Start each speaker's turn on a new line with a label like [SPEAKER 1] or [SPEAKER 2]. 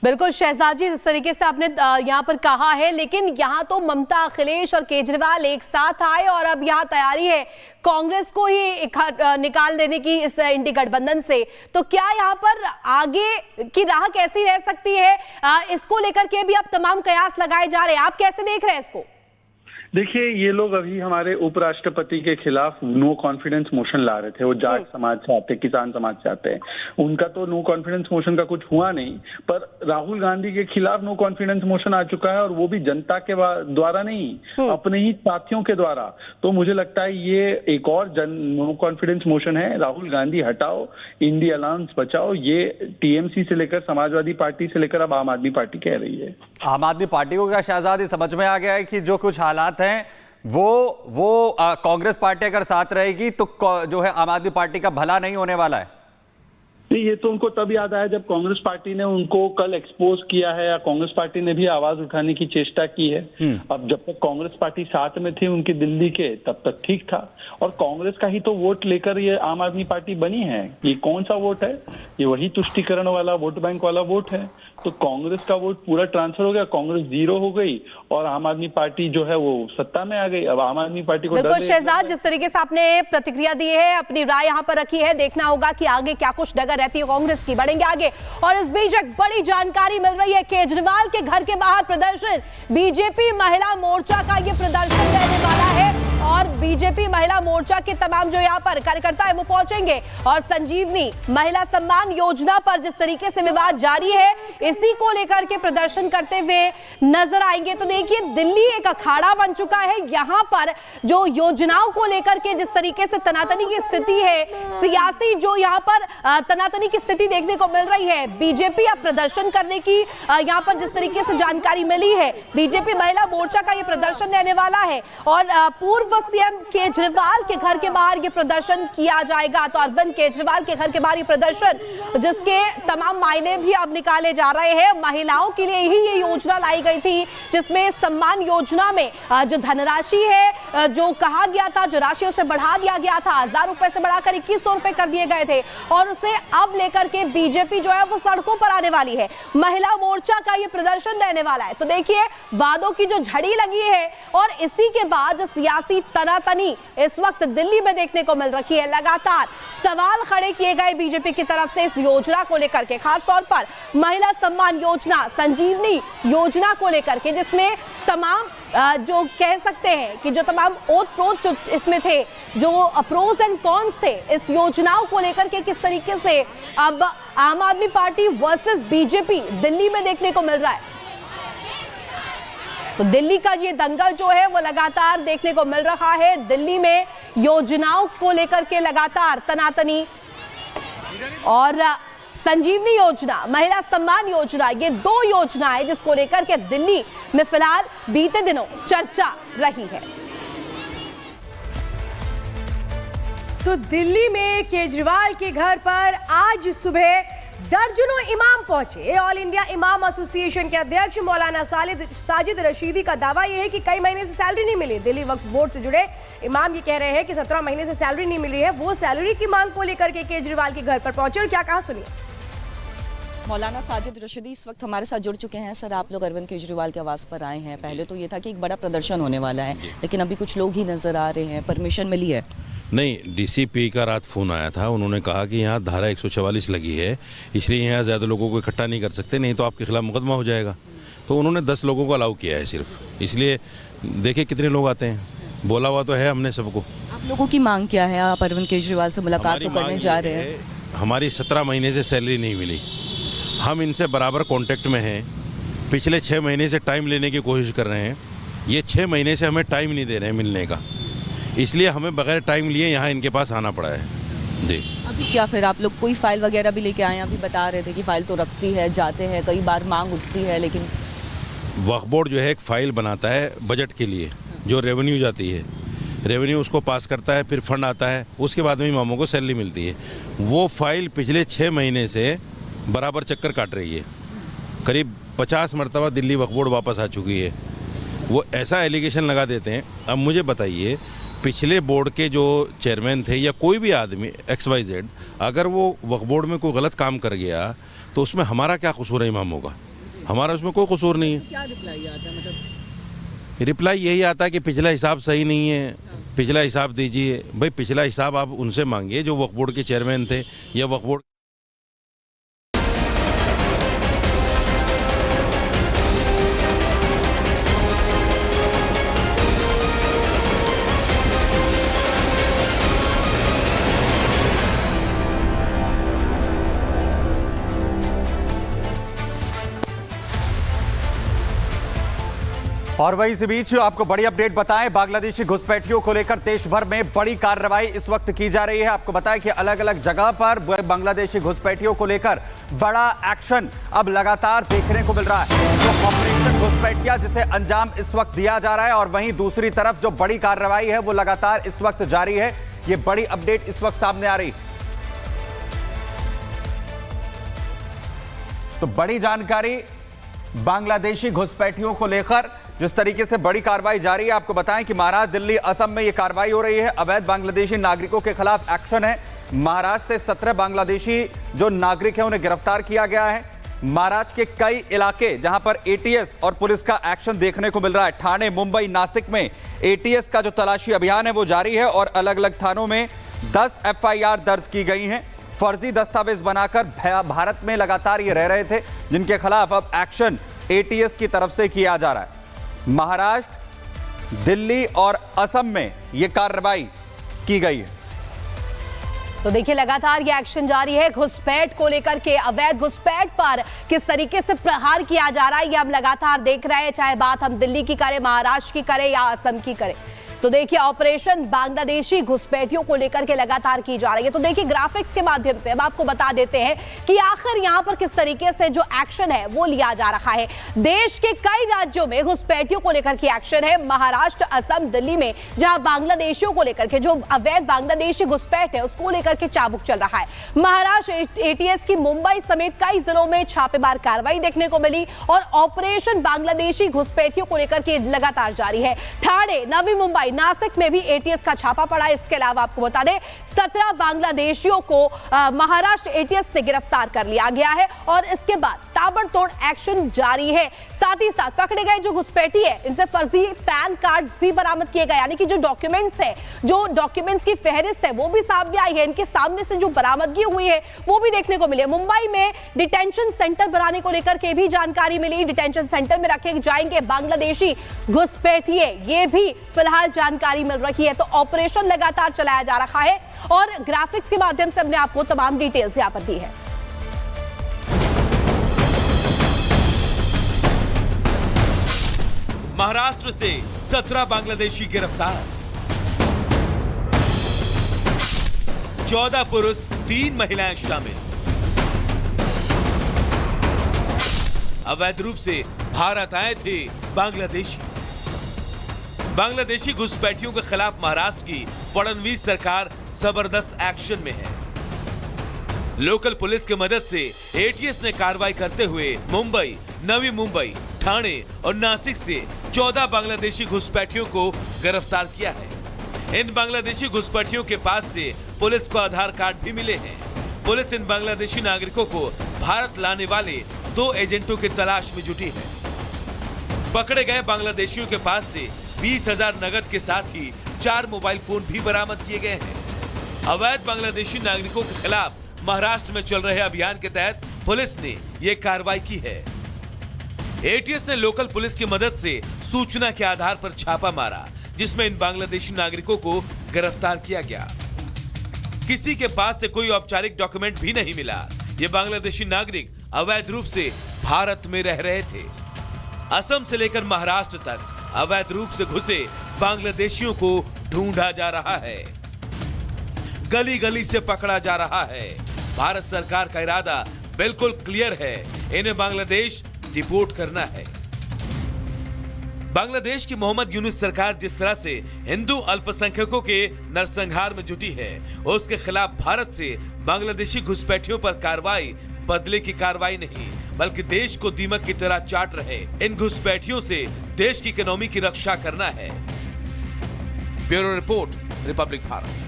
[SPEAKER 1] बिल्कुल शहजाद जी, जिस तरीके से आपने यहाँ पर कहा है, लेकिन यहाँ तो ममता, अखिलेश और केजरीवाल एक साथ आए और अब यहाँ तैयारी है कांग्रेस को ही निकाल देने की इस इंडी गठबंधन से। तो क्या यहाँ पर आगे की राह कैसी रह सकती है, इसको लेकर के भी अब तमाम कयास लगाए जा रहे हैं, आप कैसे देख रहे हैं इसको?
[SPEAKER 2] देखिए, ये लोग अभी हमारे उपराष्ट्रपति के खिलाफ नो कॉन्फिडेंस मोशन ला रहे थे। वो जाट समाज से आते, किसान समाज से आते हैं, उनका तो नो कॉन्फिडेंस मोशन का कुछ हुआ नहीं, पर राहुल गांधी के खिलाफ नो कॉन्फिडेंस मोशन आ चुका है, और वो भी जनता के द्वारा नहीं, अपने ही साथियों के द्वारा। तो मुझे लगता है ये एक और नो कॉन्फिडेंस मोशन है। राहुल गांधी हटाओ, इंडी अलायंस बचाओ, ये टीएमसी से लेकर समाजवादी पार्टी से लेकर अब आम आदमी पार्टी कह रही है।
[SPEAKER 3] आम आदमी पार्टी को क्या शहजाद समझ में आ गया है कि जो कुछ हालात हैं वो कांग्रेस पार्टी अगर साथ रहेगी तो जो है आम आदमी पार्टी का भला नहीं होने वाला है?
[SPEAKER 2] नहीं, ये तो उनको तब याद आया जब कांग्रेस पार्टी ने उनको कल एक्सपोज किया है, या कांग्रेस पार्टी ने भी आवाज उठाने की चेष्टा की है। अब जब तक कांग्रेस पार्टी साथ में थी उनकी दिल्ली के, तब तक ठीक था, और कांग्रेस का ही तो वोट लेकर ये आम आदमी पार्टी बनी है। ये कौन सा वोट है? ये वही तुष्टीकरण वाला वोट बैंक वाला वोट है। तो कांग्रेस का वोट पूरा ट्रांसफर हो गया, कांग्रेस 0 हो गई और आम आदमी पार्टी जो है वो सत्ता में आ गई। अब आम आदमी पार्टी को
[SPEAKER 1] बिल्कुल शहजाद, जिस तरीके से आपने प्रतिक्रिया दी है, अपनी राय यहाँ पर रखी है, देखना होगा कि आगे क्या कुछ डगर रहती है कांग्रेस की, बढ़ेंगे आगे। और इस बीच एक बड़ी जानकारी मिल रही है, केजरीवाल के घर के बाहर प्रदर्शन, बीजेपी महिला मोर्चा का ये प्रदर्शन रहने वाला है, और बीजेपी महिला मोर्चा के तमाम जो यहाँ पर कार्यकर्ता है वो पहुंचेंगे, और संजीवनी महिला सम्मान योजना पर जिस तरीके से विवाद जारी है, इसी को लेकर के प्रदर्शन करते हुए नजर आएंगे। तो देखिए, दिल्ली एक अखाड़ा बन चुका है, यहाँ पर जो योजनाओं को लेकर के जिस तरीके से तनातनी की स्थिति है, सियासी जो यहाँ पर तनातनी की स्थिति देखने को मिल रही है, बीजेपी अब प्रदर्शन करने की यहाँ पर जिस तरीके से जानकारी मिली है, बीजेपी महिला मोर्चा का ये प्रदर्शन रहने वाला है, और पूर्व सीएम केजरीवाल के घर के बाहर ये प्रदर्शन किया जाएगा। तो अरविंद केजरीवाल के घर के बाहर ये प्रदर्शन, जिसके तमाम मायने भी अब निकाले जा रहे हैं। महिलाओं के लिए ही ये योजना लाई गई थी, जिसमें सम्मान योजना में जो धनराशि है, जो कहा गया था, जो राशि उसे बढ़ा दिया गया था, 1000 रुपए से बढ़ाकर 2100 रुपए कर दिए गए थे, और उसे अब लेकर के बीजेपी जो है वो सड़कों पर आने वाली है। महिला मोर्चा का ये प्रदर्शन रहने वाला है। तो देखिए, वादों की जो झड़ी लगी है, और इसी के बाद जो सियासी तनातनी इस वक्त दिल्ली में देखने को मिल रही है। लगातार सवाल खड़े किए गए बीजेपी की तरफ से इस योजना को लेकर के, खासतौर पर महिला सम्मान योजना, संजीवनी योजना को लेकर के, जिसमें तमाम जो कह सकते हैं कि जो तमाम ओत प्रोत इसमें थे, जो प्रोज एंड कॉन्स थे इस योजनाओं को लेकर के, किस तरीके से अब आम आदमी पार्टी वर्सेस बीजेपी दिल्ली में देखने को मिल रहा है। तो दिल्ली का ये दंगल जो है वो लगातार देखने को मिल रहा है। दिल्ली में योजनाओं को लेकर के लगातार तनातनी, और संजीवनी योजना, महिला सम्मान योजना, ये 2 योजनाएं जिसको लेकर के दिल्ली में फिलहाल बीते दिनों चर्चा रही है।
[SPEAKER 4] तो दिल्ली में केजरीवाल के घर पर आज सुबह दर्जनों इमाम पहुंचे। ऑल इंडिया इमाम एसोसिएशन के अध्यक्ष मौलाना साजिद रशीदी का दावा यह है कि कई महीने से सैलरी नहीं मिली। दिल्ली वक्फ बोर्ड से जुड़े इमाम ये कह रहे हैं कि 17 महीने से सैलरी नहीं मिल रही है। वो सैलरी की मांग को लेकर के केजरीवाल के घर पर पहुंचे, और क्या कहा सुनिए।
[SPEAKER 5] मौलाना साजिद रशीदी इस वक्त हमारे साथ जुड़ चुके हैं। सर, आप लोग अरविंद केजरीवाल के आवास पर आए हैं। पहले तो ये था कि एक बड़ा प्रदर्शन होने वाला है, लेकिन अभी कुछ लोग ही नजर आ रहे हैं, परमिशन मिली है?
[SPEAKER 6] नहीं, डीसीपी का रात फ़ोन आया था, उन्होंने कहा कि यहाँ धारा 144 लगी है, इसलिए यहाँ ज़्यादा लोगों को इकट्ठा नहीं कर सकते, नहीं तो आपके खिलाफ मुकदमा हो जाएगा। तो उन्होंने 10 लोगों को अलाउ किया है सिर्फ, इसलिए देखिए कितने लोग आते हैं। बोला हुआ तो है हमने सबको।
[SPEAKER 5] आप लोगों की मांग क्या है? आप अरविंद केजरीवाल से मुलाकात तो करने जा रहे हैं।
[SPEAKER 6] हमारी 17 महीने से सैलरी नहीं मिली, हम इनसे बराबर कॉन्टेक्ट में हैं। पिछले 6 महीने से टाइम लेने की कोशिश कर रहे हैं, ये 6 महीने से हमें टाइम नहीं दे रहे हैं मिलने का, इसलिए हमें बगैर टाइम लिए यहाँ इनके पास आना पड़ा है। जी,
[SPEAKER 5] अभी क्या फिर आप लोग कोई फाइल वगैरह भी लेके आए हैं? अभी बता रहे थे कि फाइल तो रखती है, जाते हैं, कई बार मांग उठती है, लेकिन
[SPEAKER 6] वक्फ बोर्ड जो है एक फ़ाइल बनाता है बजट के लिए, जो रेवेन्यू जाती है, रेवेन्यू उसको पास करता है, फिर फंड आता है, उसके बाद में इमामों को सैलरी मिलती है। वो फाइल पिछले 6 महीने से बराबर चक्कर काट रही है, करीब 50 मरतबा दिल्ली वक्फ बोर्ड वापस आ चुकी है। वो ऐसा एलिगेशन लगा देते हैं। अब मुझे बताइए, पिछले बोर्ड के जो चेयरमैन थे या कोई भी आदमी XYZ, अगर वो वक्फ बोर्ड में कोई गलत काम कर गया तो उसमें हमारा क्या कसूर है इमामों का? हमारा उसमें कोई कसूर नहीं है।
[SPEAKER 5] क्या रिप्लाई आता है? मतलब
[SPEAKER 6] रिप्लाई यही आता है कि पिछला हिसाब सही नहीं है, पिछला हिसाब दीजिए। भाई पिछला हिसाब आप उनसे मांगिए जो वक्फ बोर्ड के चेयरमैन थे या वक्फ बोर्ड।
[SPEAKER 3] और वहीं इसी बीच आपको बड़ी अपडेट बताएं, बांग्लादेशी घुसपैठियों को लेकर देश भर में बड़ी कार्रवाई इस वक्त की जा रही है। आपको बताएं कि अलग अलग जगह पर बांग्लादेशी घुसपैठियों को लेकर बड़ा एक्शन अब लगातार देखने को मिल रहा है। तो ऑपरेशन घुसपैठिया जिसे अंजाम इस वक्त दिया जा रहा है और वहीं दूसरी तरफ जो बड़ी कार्रवाई है वो लगातार इस वक्त जारी है। ये बड़ी अपडेट इस वक्त सामने आ रही। तो बड़ी जानकारी बांग्लादेशी घुसपैठियों को लेकर जिस तरीके से बड़ी कार्रवाई जारी है। आपको बताएं कि महाराष्ट्र, दिल्ली, असम में यह कार्रवाई हो रही है। अवैध बांग्लादेशी नागरिकों के खिलाफ एक्शन है। महाराष्ट्र से 17 बांग्लादेशी जो नागरिक हैं उन्हें गिरफ्तार किया गया है। महाराष्ट्र के कई इलाके जहां पर एटीएस और पुलिस का एक्शन देखने को मिल रहा है। ठाणे, मुंबई, नासिक में एटीएस का जो तलाशी अभियान है वो जारी है और अलग अलग थानों में 10 एफआईआर दर्ज की गई हैं। फर्जी दस्तावेज बनाकर भारत में लगातार ये रह रहे थे, जिनके खिलाफ अब एक्शन एटीएस की तरफ से किया जा रहा है। महाराष्ट्र, दिल्ली और असम में यह कार्रवाई की गई है।
[SPEAKER 1] तो देखिए लगातार ये एक्शन जारी है। घुसपैठ को लेकर के, अवैध घुसपैठ पर किस तरीके से प्रहार किया जा रहा है ये हम लगातार देख रहे हैं, चाहे बात हम दिल्ली की करें, महाराष्ट्र की करें या असम की करें। तो देखिए ऑपरेशन बांग्लादेशी घुसपैठियों को लेकर के लगातार की जा रही है। तो देखिए ग्राफिक्स के माध्यम से अब आपको बता देते हैं कि आखिर यहां पर किस तरीके से जो एक्शन है वो लिया जा रहा है। देश के कई राज्यों में घुसपैठियों को लेकर के एक्शन है। महाराष्ट्र, असम, दिल्ली में जहां बांग्लादेशियों को लेकर के जो अवैध बांग्लादेशी घुसपैठ है उसको लेकर के चाबुक चल रहा है। महाराष्ट्र एटीएस की मुंबई समेत कई जिलों में छापेमार कार्रवाई देखने को मिली और ऑपरेशन बांग्लादेशी घुसपैठियों को लेकर के लगातार जारी है। ठाणे, नवी मुंबई, नासिक में भी एटीएस का छापा पड़ा। इसके अलावा आपको बता दें 17 बांग्लादेशियों को महाराष्ट्र एटीएस ने गिरफ्तार कर लिया गया है और इसके बाद ताबड़तोड़ एक्शन जारी है। साथ ही साथ पकड़े गए जो घुसपैठी है इनसे फर्जी पैन कार्ड्स भी बरामद किए गए, यानी कि जो डॉक्यूमेंट्स है, जो डॉक्यूमेंट्स की फहरिस्त है वो भी सामने आई है। इनके सामने से जो बरामदगी हुई है वो भी देखने को मिली है। मुंबई में डिटेंशन सेंटर बनाने को लेकर के भी जानकारी मिली। डिटेंशन सेंटर में रखे जाएंगे बांग्लादेशी घुसपैठिए, ये भी फिलहाल जानकारी मिल रही है। तो ऑपरेशन लगातार चलाया जा रहा है और ग्राफिक्स के माध्यम से हमने आपको तमाम डिटेल्स यहां पर दी है।
[SPEAKER 7] महाराष्ट्र से 17 बांग्लादेशी गिरफ्तार, 14 पुरुष 3 महिलाएं शामिल। अवैध रूप से भारत आए थे बांग्लादेशी घुसपैठियों के खिलाफ महाराष्ट्र की फडणवीस सरकार जबरदस्त एक्शन में है। लोकल पुलिस की मदद से एटीएस ने कार्रवाई करते हुए मुंबई, नवी मुंबई, ठाणे और नासिक से 14 बांग्लादेशी घुसपैठियों को गिरफ्तार किया है। इन बांग्लादेशी घुसपैठियों के पास से पुलिस को आधार कार्ड भी मिले हैं। पुलिस इन बांग्लादेशी नागरिकों को भारत लाने वाले 2 एजेंटों की तलाश में जुटी है। पकड़े गए बांग्लादेशियों के पास से 20,000 नगद के साथ ही 4 मोबाइल फोन भी बरामद किए गए हैं। अवैध बांग्लादेशी नागरिकों के खिलाफ महाराष्ट्र में चल रहे अभियान के तहत पुलिस ने यह कार्रवाई की है। एटीएस ने लोकल पुलिस की मदद से सूचना के आधार पर छापा मारा, जिसमें इन बांग्लादेशी नागरिकों को गिरफ्तार किया गया। किसी के पास से कोई औपचारिक डॉक्यूमेंट भी नहीं मिला। ये बांग्लादेशी नागरिक अवैध रूप से भारत में रह रहे थे। असम से लेकर महाराष्ट्र तक अवैध रूप से घुसे बांग्लादेशियों को ढूंढा जा रहा है, गली गली से पकड़ा जा रहा है। भारत सरकार का इरादा बिल्कुल क्लियर है, इन्हें बांग्लादेश डिपोर्ट करना है। बांग्लादेश की मोहम्मद यूनुस सरकार जिस तरह से हिंदू अल्पसंख्यकों के नरसंहार में जुटी है, उसके खिलाफ भारत से बांग्लादेशी घुसपैठियों पर कार्रवाई बदले की कार्रवाई नहीं, बल्कि देश को दीमक की तरह चाट रहे इन घुसपैठियों से देश की इकोनॉमी की रक्षा करना है। Bureau report, Republic Bharat.